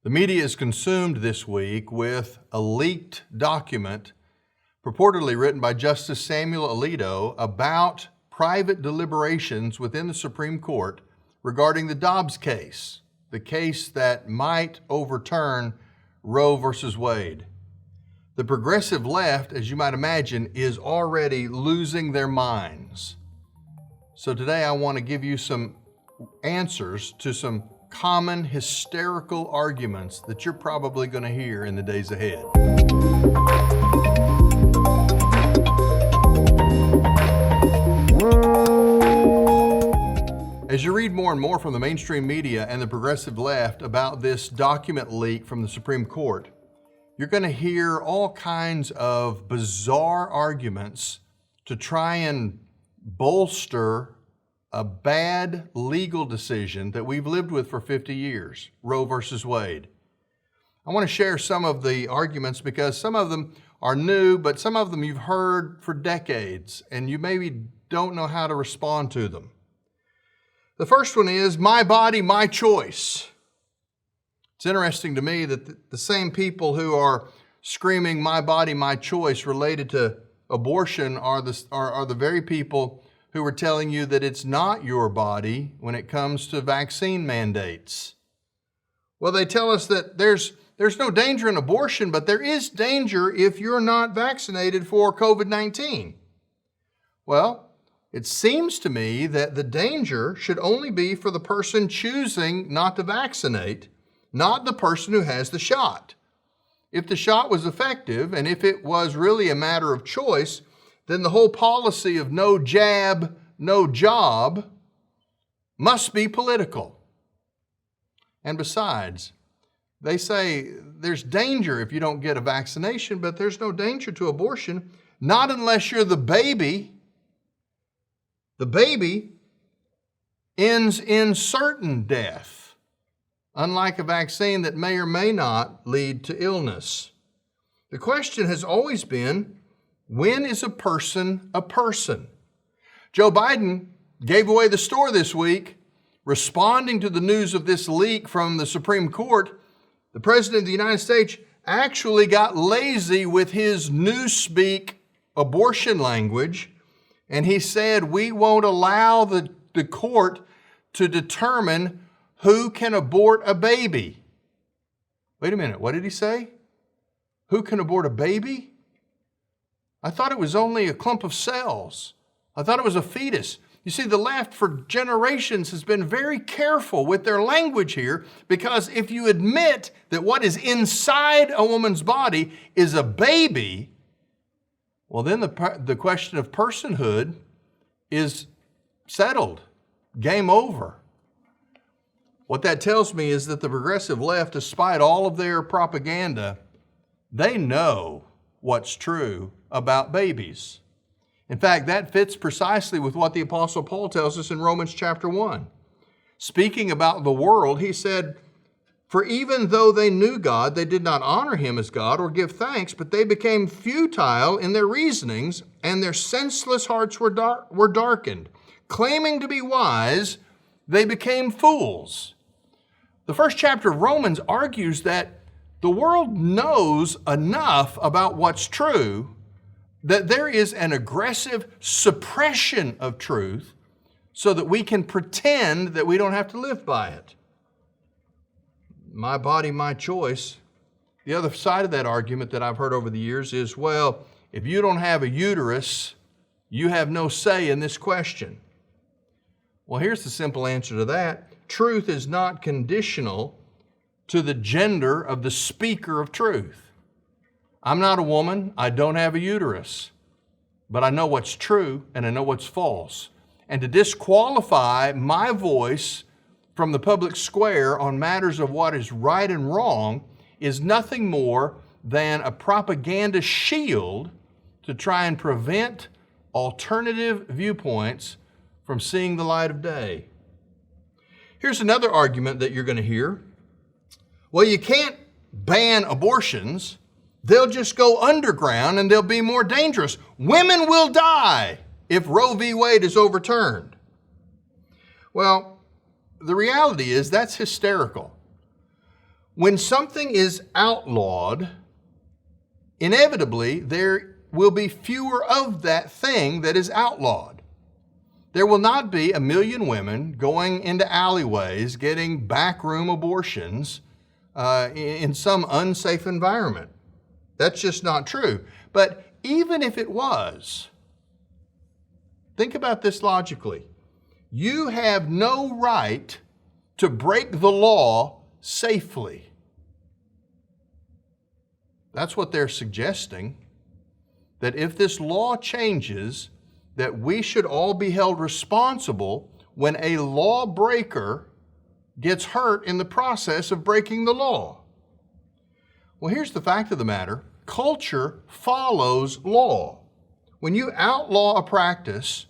The media is consumed this week with a leaked document purportedly written by Justice Samuel Alito about private deliberations within the Supreme Court regarding the Dobbs case, the case that might overturn Roe versus Wade. The progressive left, as you might imagine, is already losing their minds. So today I want to give you some answers to some common hysterical arguments that you're probably going to hear in the days ahead. As you read more and more from the mainstream media and the progressive left about this document leak from the Supreme Court, you're going to hear all kinds of bizarre arguments to try and bolster a bad legal decision that we've lived with for 50 years, Roe versus Wade. I want to share some of the arguments because some of them are new, but some of them you've heard for decades, and you maybe don't know how to respond to them. The first one is, my body, my choice. It's interesting to me that the same people who are screaming, my body, my choice, related to abortion are the very people who are telling you that it's not your body when it comes to vaccine mandates. Well, they tell us that there's no danger in abortion, but there is danger if you're not vaccinated for COVID-19. Well, it seems to me that the danger should only be for the person choosing not to vaccinate, not the person who has the shot. If the shot was effective, and if it was really a matter of choice, then the whole policy of no jab, no job must be political. And besides, they say there's danger if you don't get a vaccination, but there's no danger to abortion, not unless you're the baby. The baby ends in certain death, unlike a vaccine that may or may not lead to illness. The question has always been, when is a person a person? Joe Biden gave away the store this week, responding to the news of this leak from the Supreme Court. The President of the United States actually got lazy with his newspeak abortion language, and he said, we won't allow the court to determine who can abort a baby. Wait a minute, what did he say? Who can abort a baby? I thought it was only a clump of cells. I thought it was a fetus. You see, the left for generations has been very careful with their language here, because if you admit that what is inside a woman's body is a baby, well, then the question of personhood is settled. Game over. What that tells me is that the progressive left, despite all of their propaganda, they know what's true about babies. In fact, that fits precisely with what the Apostle Paul tells us in Romans chapter 1. Speaking about the world, he said, for even though they knew God, they did not honor him as God or give thanks, but they became futile in their reasonings, and their senseless hearts were darkened. Claiming to be wise, they became fools. The first chapter of Romans argues that the world knows enough about what's true that there is an aggressive suppression of truth so that we can pretend that we don't have to live by it. My body, my choice. The other side of that argument that I've heard over the years is, well, if you don't have a uterus, you have no say in this question. Well, here's the simple answer to that. Truth is not conditional to the gender of the speaker of truth. I'm not a woman. I don't have a uterus. But I know what's true and I know what's false. And to disqualify my voice from the public square on matters of what is right and wrong is nothing more than a propaganda shield to try and prevent alternative viewpoints from seeing the light of day. Here's another argument that you're going to hear. Well, you can't ban abortions. They'll just go underground and they'll be more dangerous. Women will die if Roe v. Wade is overturned. Well, the reality is that's hysterical. When something is outlawed, inevitably there will be fewer of that thing that is outlawed. There will not be 1 million women going into alleyways getting backroom abortions in some unsafe environment. That's just not true. But even if it was, think about this logically. You have no right to break the law safely. That's what they're suggesting, that if this law changes, that we should all be held responsible when a lawbreaker gets hurt in the process of breaking the law. Well, here's the fact of the matter. Culture follows law. When you outlaw a practice,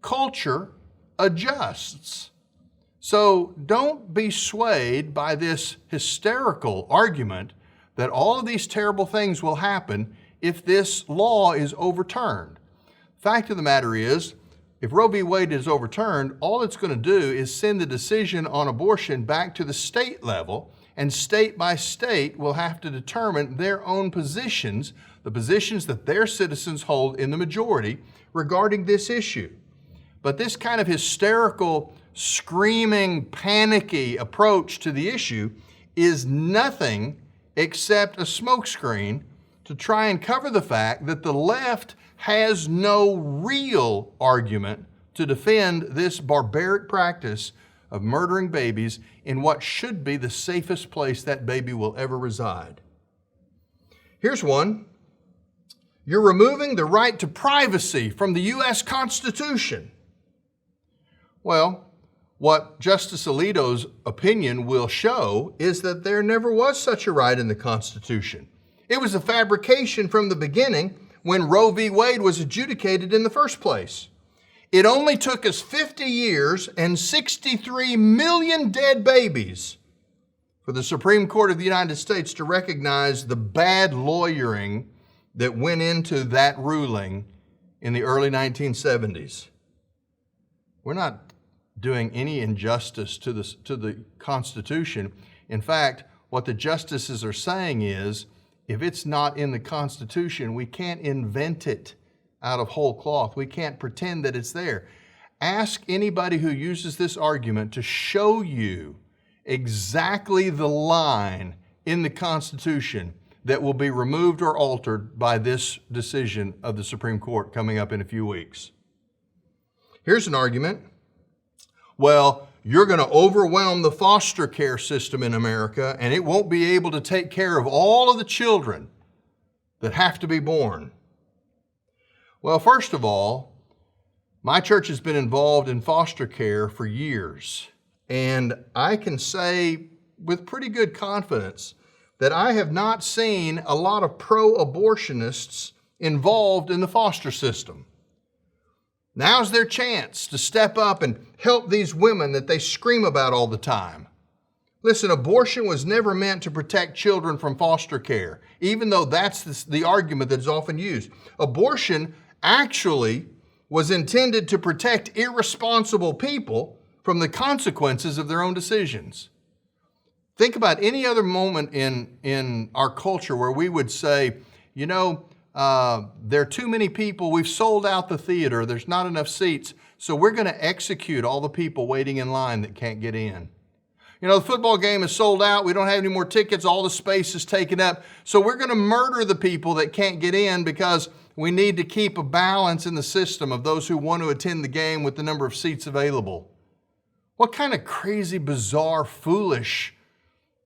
culture adjusts. So don't be swayed by this hysterical argument that all of these terrible things will happen if this law is overturned. Fact of the matter is, if Roe v. Wade is overturned, all it's going to do is send the decision on abortion back to the state level, and state by state will have to determine their own positions, the positions that their citizens hold in the majority regarding this issue. But this kind of hysterical, screaming, panicky approach to the issue is nothing except a smokescreen to try and cover the fact that the left has no real argument to defend this barbaric practice of murdering babies in what should be the safest place that baby will ever reside. Here's one. You're removing the right to privacy from the U.S. Constitution. Well, what Justice Alito's opinion will show is that there never was such a right in the Constitution. It was a fabrication from the beginning when Roe v. Wade was adjudicated in the first place. It only took us 50 years and 63 million dead babies for the Supreme Court of the United States to recognize the bad lawyering that went into that ruling in the early 1970s. We're not doing any injustice to the Constitution. In fact, what the justices are saying is, if it's not in the Constitution, we can't invent it out of whole cloth. We can't pretend that it's there. Ask anybody who uses this argument to show you exactly the line in the Constitution that will be removed or altered by this decision of the Supreme Court coming up in a few weeks. Here's an argument. Well, you're going to overwhelm the foster care system in America, and it won't be able to take care of all of the children that have to be born. Well, first of all, my church has been involved in foster care for years, and I can say with pretty good confidence that I have not seen a lot of pro-abortionists involved in the foster system. Now's their chance to step up and help these women that they scream about all the time. Listen, abortion was never meant to protect children from foster care, even though that's the argument that's often used. Abortion actually was intended to protect irresponsible people from the consequences of their own decisions. Think about any other moment in our culture where we would say, there are too many people, we've sold out the theater, there's not enough seats, so we're going to execute all the people waiting in line that can't get in. The football game is sold out, we don't have any more tickets, all the space is taken up, so we're going to murder the people that can't get in because we need to keep a balance in the system of those who want to attend the game with the number of seats available. What kind of crazy, bizarre, foolish,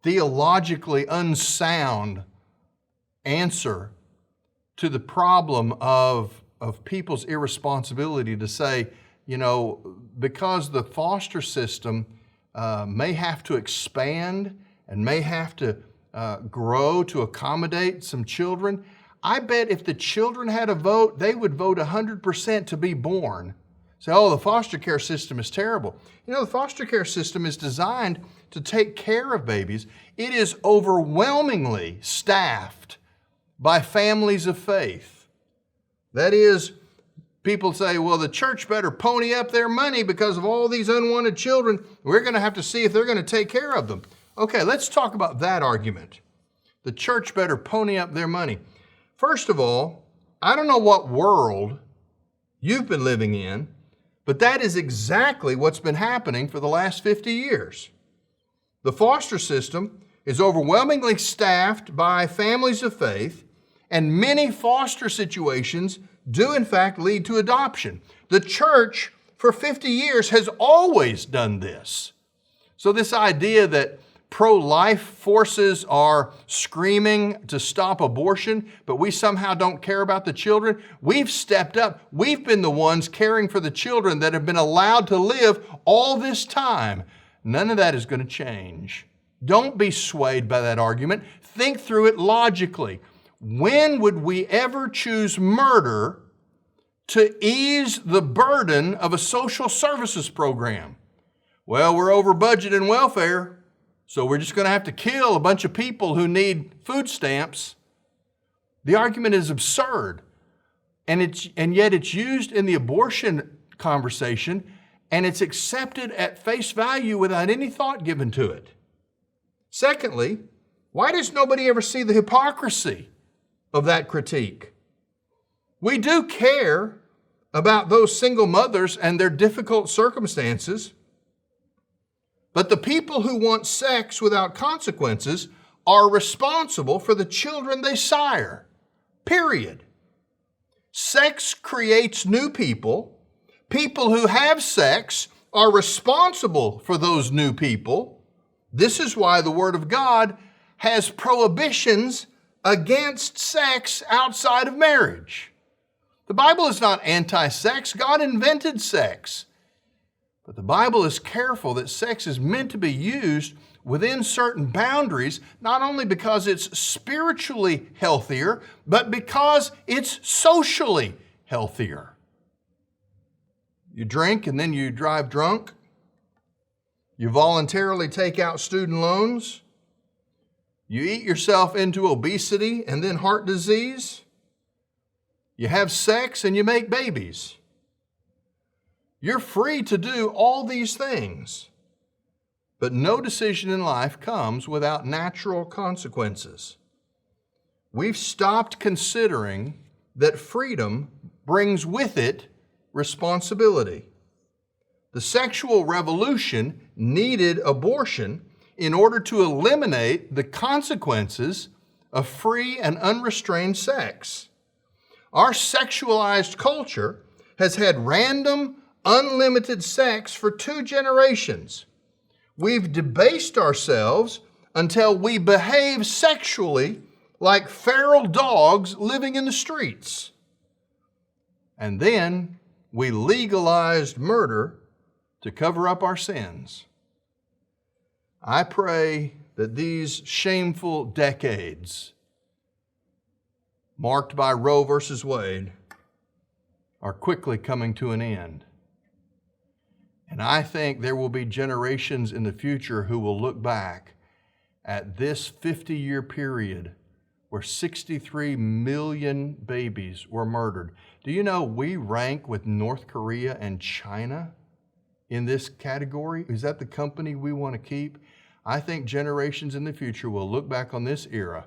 theologically unsound answer to the problem of people's irresponsibility to say, because the foster system may have to expand and may have to grow to accommodate some children, I bet if the children had a vote, they would vote 100% to be born. Say, the foster care system is terrible. The foster care system is designed to take care of babies. It is overwhelmingly staffed by families of faith. That is, people say, well, the church better pony up their money because of all these unwanted children. We're going to have to see if they're going to take care of them. Okay, let's talk about that argument. The church better pony up their money. First of all, I don't know what world you've been living in, but that is exactly what's been happening for the last 50 years. The foster system is overwhelmingly staffed by families of faith, and many foster situations do in fact lead to adoption. The church for 50 years has always done this. So this idea that pro-life forces are screaming to stop abortion, but we somehow don't care about the children. We've stepped up. We've been the ones caring for the children that have been allowed to live all this time. None of that is going to change. Don't be swayed by that argument. Think through it logically. When would we ever choose murder to ease the burden of a social services program? Well, we're over budget in welfare, so we're just going to have to kill a bunch of people who need food stamps. The argument is absurd, and yet it's used in the abortion conversation, and it's accepted at face value without any thought given to it. Secondly, why does nobody ever see the hypocrisy of that critique? We do care about those single mothers and their difficult circumstances, but the people who want sex without consequences are responsible for the children they sire, period. Sex creates new people. People who have sex are responsible for those new people. This is why the Word of God has prohibitions against sex outside of marriage. The Bible is not anti-sex. God invented sex. But the Bible is careful that sex is meant to be used within certain boundaries, not only because it's spiritually healthier, but because it's socially healthier. You drink and then you drive drunk. You voluntarily take out student loans. You eat yourself into obesity and then heart disease. You have sex and you make babies. You're free to do all these things, but no decision in life comes without natural consequences. We've stopped considering that freedom brings with it responsibility. The sexual revolution needed abortion in order to eliminate the consequences of free and unrestrained sex. Our sexualized culture has had random, unlimited sex for 2 generations. We've debased ourselves until we behave sexually like feral dogs living in the streets. And then we legalized murder to cover up our sins. I pray that these shameful decades, marked by Roe versus Wade, are quickly coming to an end. And I think there will be generations in the future who will look back at this 50-year period where 63 million babies were murdered. Do you know we rank with North Korea and China in this category? Is that the company we want to keep? I think generations in the future will look back on this era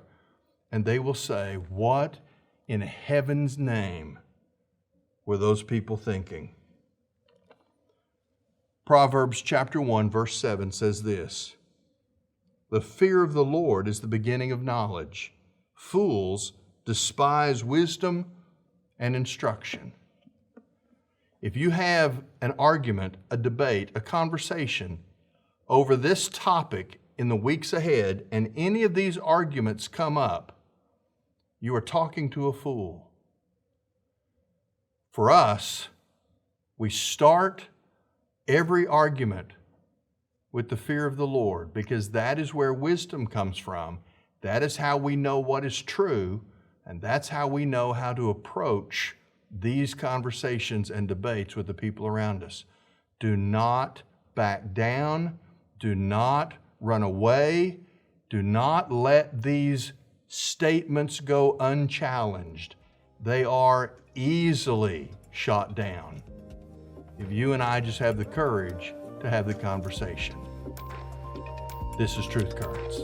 and they will say, what in heaven's name were those people thinking? Proverbs chapter 1, verse 7 says this, "The fear of the Lord is the beginning of knowledge. Fools despise wisdom and instruction." If you have an argument, a debate, a conversation over this topic in the weeks ahead, and any of these arguments come up, you are talking to a fool. For us, we start every argument with the fear of the Lord, because that is where wisdom comes from. That is how we know what is true, and that's how we know how to approach these conversations and debates with the people around us. Do not back down. Do not run away. Do not let these statements go unchallenged. They are easily shot down if you and I just have the courage to have the conversation. This is Truth Currents.